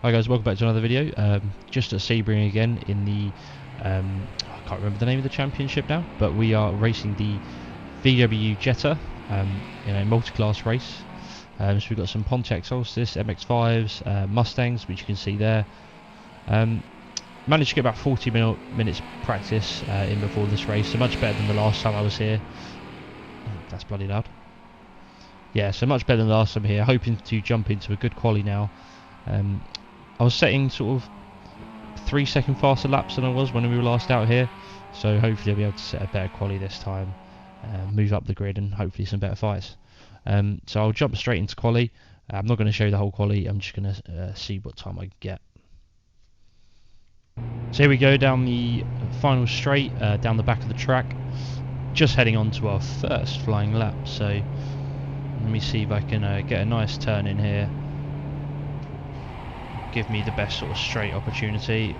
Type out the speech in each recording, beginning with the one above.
Hi guys, welcome back to another video. Just at Sebring again in the, I can't remember the name of the championship now, but we are racing the VW Jetta in a multi-class race. So we've got some Pontiac Solstice, MX-5s, Mustangs, which you can see there. Managed to get about 40 minutes practice in before this race, so much better than the last time I was here. That's bloody loud. Yeah, so much better than the last time here, hoping to jump into a good quali now. I was setting sort of 3 second faster laps than I was when we were last out here, so hopefully I'll be able to set a better quali this time, move up the grid and hopefully some better fights. So I'll jump straight into quali. I'm not going to show you the whole quali, I'm just going to see what time I get. So here we go down the final straight, down the back of the track, just heading on to our first flying lap. So let me see if I can get a nice turn in here. Give me the best sort of straight opportunity.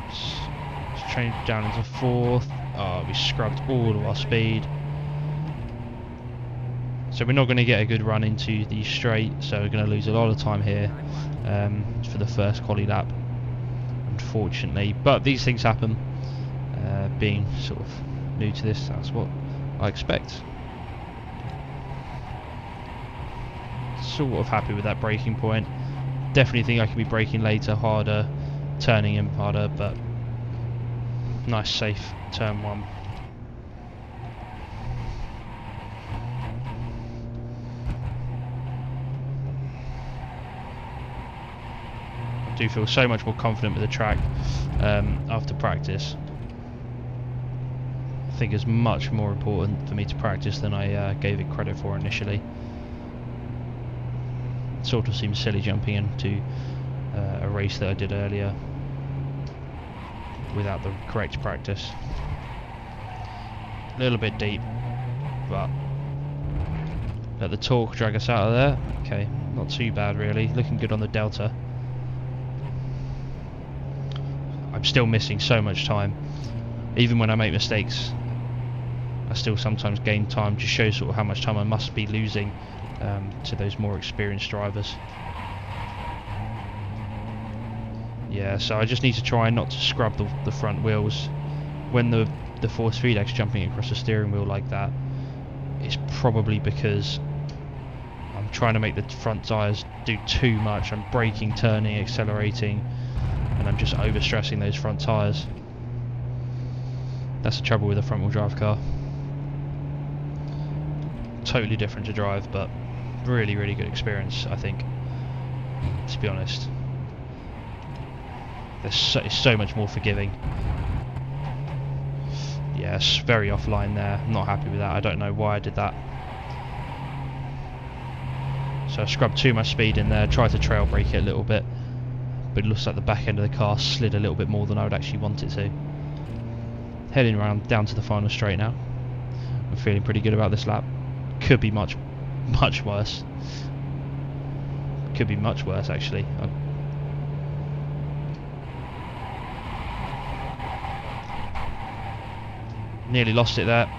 Let's change down into fourth. Oh, we scrubbed all of our speed. So we're not going to get a good run into the straight, so we're going to lose a lot of time here for the first quali lap, unfortunately. But these things happen. Being sort of new to this, that's what I expect. Sort of happy with that braking point. Definitely think I could be braking later, harder, turning in harder, but nice safe turn one. I do feel so much more confident with the track after practice. I think it's much more important for me to practice than I gave it credit for initially. Sort of seems silly jumping into a race that I did earlier without the correct practice. A little bit deep, but let the torque drag us out of there. Okay, not too bad really, looking good on the delta. I'm still missing so much time. Even when I make mistakes, I still sometimes gain time. Just shows sort of how much time I must be losing to those more experienced drivers. Yeah, so I just need to try not to scrub the front wheels. When the force feedback's jumping across the steering wheel like that, it's probably because I'm trying to make the front tyres do too much. I'm braking, turning, accelerating, and I'm just overstressing those front tyres. That's the trouble with a front wheel drive car. Totally different to drive, but really good experience, I think, to be honest. It's so much more forgiving. Yes, very offline there. I'm not happy with that. I don't know why I did that. So I scrubbed too much speed in there, tried to trail brake it a little bit, but it looks like the back end of the car slid a little bit more than I would actually want it to. Heading around down to the final straight now. I'm feeling pretty good about this lap. Could be much worse. Could be much worse actually. Nearly lost it there.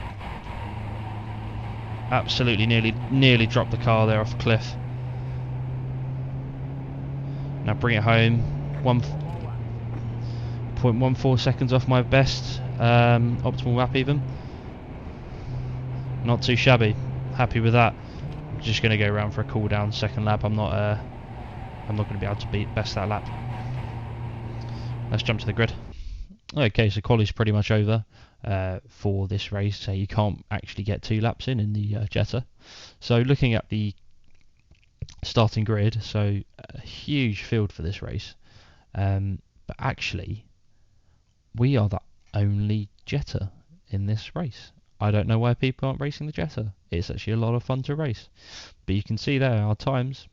Absolutely nearly dropped the car there off a cliff. Now bring it home. 1.14 seconds off my best optimal lap even. Not too shabby. Happy with that. I'm just going to go around for a cool down second lap. I'm not going to be able to best that lap. Let's jump to the grid. Okay, so quali's pretty much over for this race. So you can't actually get 2 laps in the Jetta. So looking at the starting grid, so a huge field for this race. But actually, we are the only Jetta in this race. I don't know why people aren't racing the Jetta. It's actually a lot of fun to race. But you can see there our times,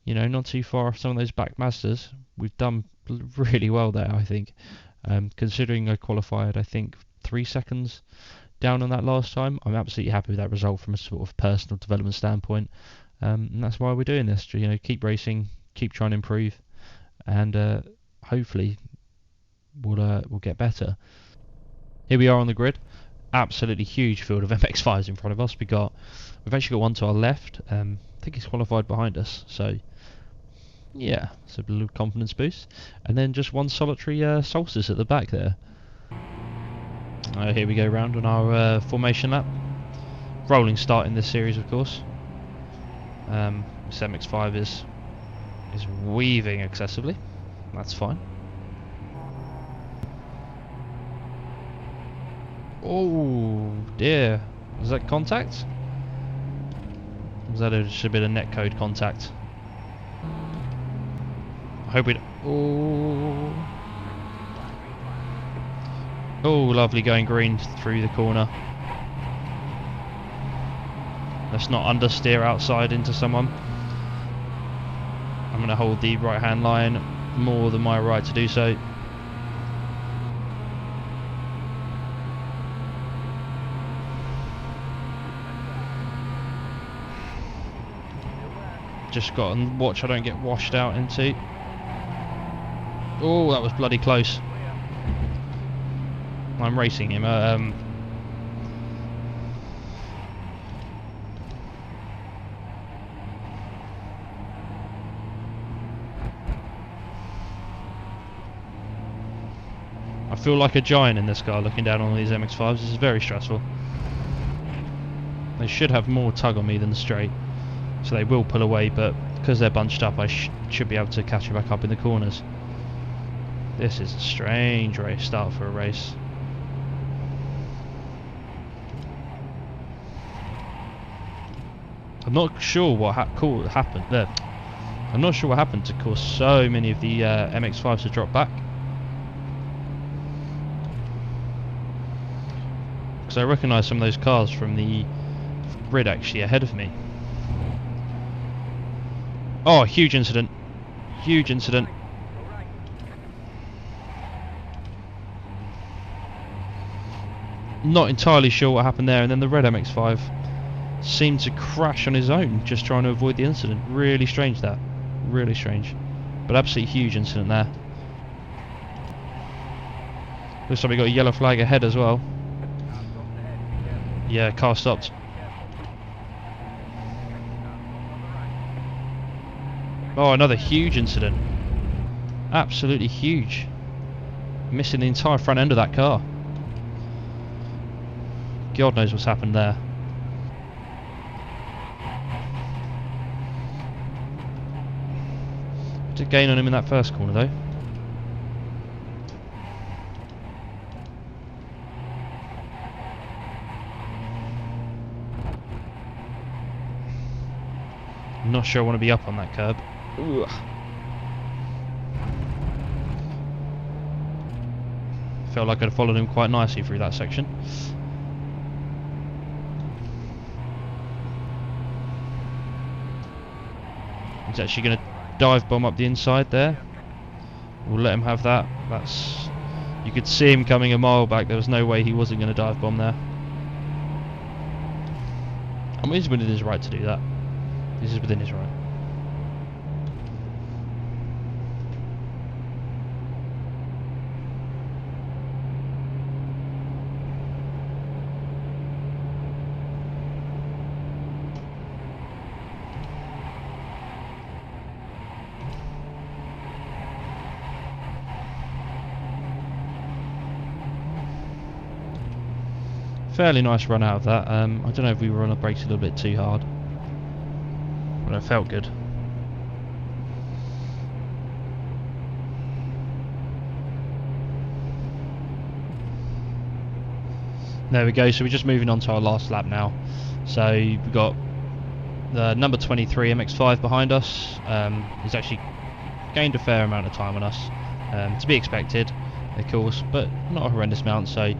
you know, not too far off some of those back Mazdas. We've done really well there, I think. Considering I qualified, I think 3 seconds down on that last time. I'm absolutely happy with that result from a sort of personal development standpoint. And that's why we're doing this. You know, keep racing, keep trying to improve, and hopefully we'll get better. Here we are on the grid. Absolutely huge field of MX-5s in front of us. We've actually got one to our left. I think he's qualified behind us, so Yeah, so a little confidence boost. And then just one solitary solstice at the back there. Here we go round on our formation lap. Rolling start in this series, of course. This MX-5 is weaving excessively. That's fine. Oh dear, was that contact? Was that just a bit of netcode contact? I hope it. Oh, oh, lovely going green through the corner. Let's not understeer outside into someone. I'm going to hold the right hand line more than my right to do so. Just got to watch I don't get washed out into. Oh, that was bloody close. I'm racing him. I feel like a giant in this car looking down on these MX-5s. This is very stressful. They should have more tug on me than straight, so they will pull away, but because they're bunched up I should be able to catch it back up in the corners. This is a strange race start for a race. I'm not sure what happened there. I'm not sure what happened to cause so many of the MX-5s to drop back. Because I recognise some of those cars from the grid actually ahead of me. Oh, huge incident. Huge incident. Not entirely sure what happened there, and then the red MX-5 seemed to crash on his own, just trying to avoid the incident. Really strange that. Really strange. But absolutely huge incident there. Looks like we got a yellow flag ahead as well. Yeah, car stopped. Oh, another huge incident. Absolutely huge. Missing the entire front end of that car. God knows what's happened there. Did gain on him in that first corner though. I'm not sure I want to be up on that curb. Ooh. Felt like I'd followed him quite nicely through that section. He's actually going to dive bomb up the inside there. We'll let him have that. That's, you could see him coming a mile back. There was no way he wasn't going to dive bomb there. I mean, he's within his right to do that. This is within his right. Fairly nice run out of that. I don't know if we were on the brakes a little bit too hard, but it felt good. There we go, so we're just moving on to our last lap now. So we've got the number 23 MX-5 behind us. He's actually gained a fair amount of time on us, to be expected, of course, but not a horrendous amount, so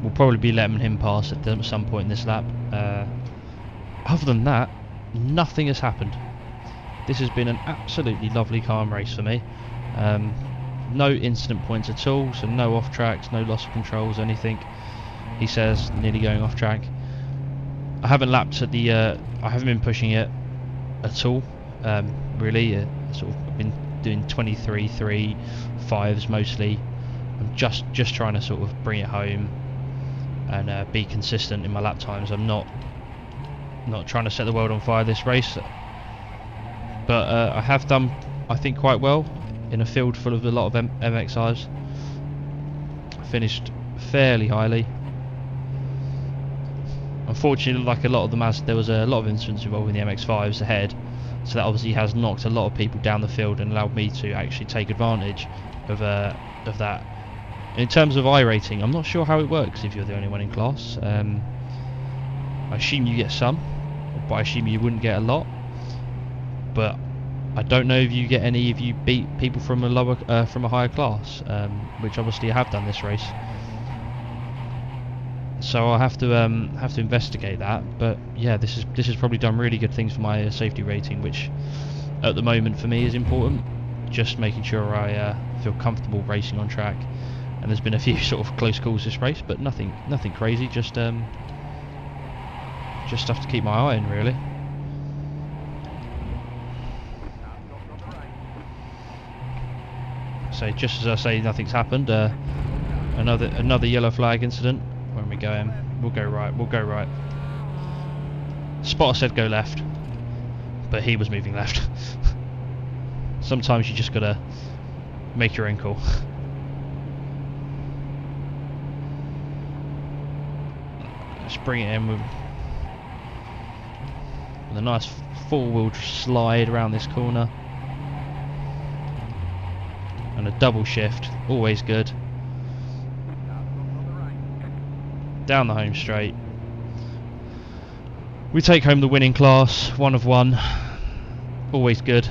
we'll probably be letting him pass at some point in this lap. Other than that, nothing has happened. This has been an absolutely lovely calm race for me. No incident points at all, so no off tracks, no loss of controls, anything. He says nearly going off track. I haven't lapped at the. I haven't been pushing it at all. Really, sort of I've been doing 23.3 5s mostly. I'm just trying to sort of bring it home and be consistent in my lap times. I'm not trying to set the world on fire this race, but I have done I think, quite well in a field full of a lot of MX-5s. Finished fairly highly. Unfortunately, like a lot of them, there was a lot of incidents involving the MX-5s ahead, so that obviously has knocked a lot of people down the field and allowed me to actually take advantage of that. In terms of iRating, I'm not sure how it works if you're the only one in class. I assume you get some, but I assume you wouldn't get a lot. But I don't know if you get any if you beat people from a higher class, which obviously I have done this race. So I'll have to investigate that. But yeah, this has probably done really good things for my safety rating, which at the moment for me is important. Just making sure I feel comfortable racing on track. And there's been a few sort of close calls this race, but nothing crazy. Just stuff to keep my eye on, really. So just as I say, nothing's happened. Another yellow flag incident. Where are we going? We'll go right. We'll go right. Spotter said go left, but he was moving left. Sometimes you just gotta make your own call. Let's bring it in with a nice four-wheel slide around this corner. And a double shift, always good. Down the home straight. We take home the winning class, 1 of 1. Always good.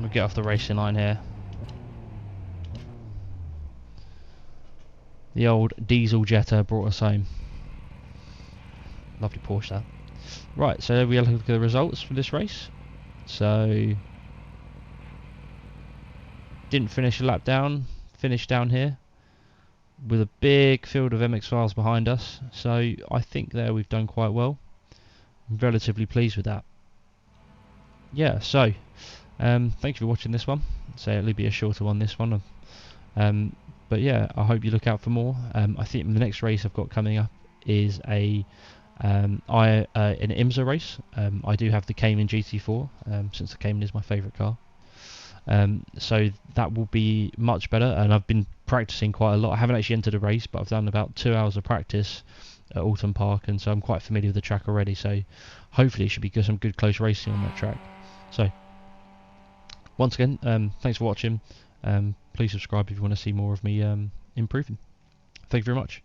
We'll get off the racing line here. The old diesel Jetta brought us home. Lovely Porsche that. Right, so we look at the results for this race. So didn't finish a lap down, finished down here with a big field of MX-5s behind us. So I think there we've done quite well. I'm relatively pleased with that. Yeah, so thank you for watching this one. So it'll be a shorter one, this one. But yeah, I hope you look out for more. I think the next race I've got coming up is an IMSA race. I do have the Cayman GT4, since the Cayman is my favourite car. So that will be much better, and I've been practicing quite a lot. I haven't actually entered a race, but I've done about 2 hours of practice at Alton Park, and so I'm quite familiar with the track already. So hopefully it should be some good close racing on that track. So once again, thanks for watching. Please subscribe if you want to see more of me improving. Thank you very much.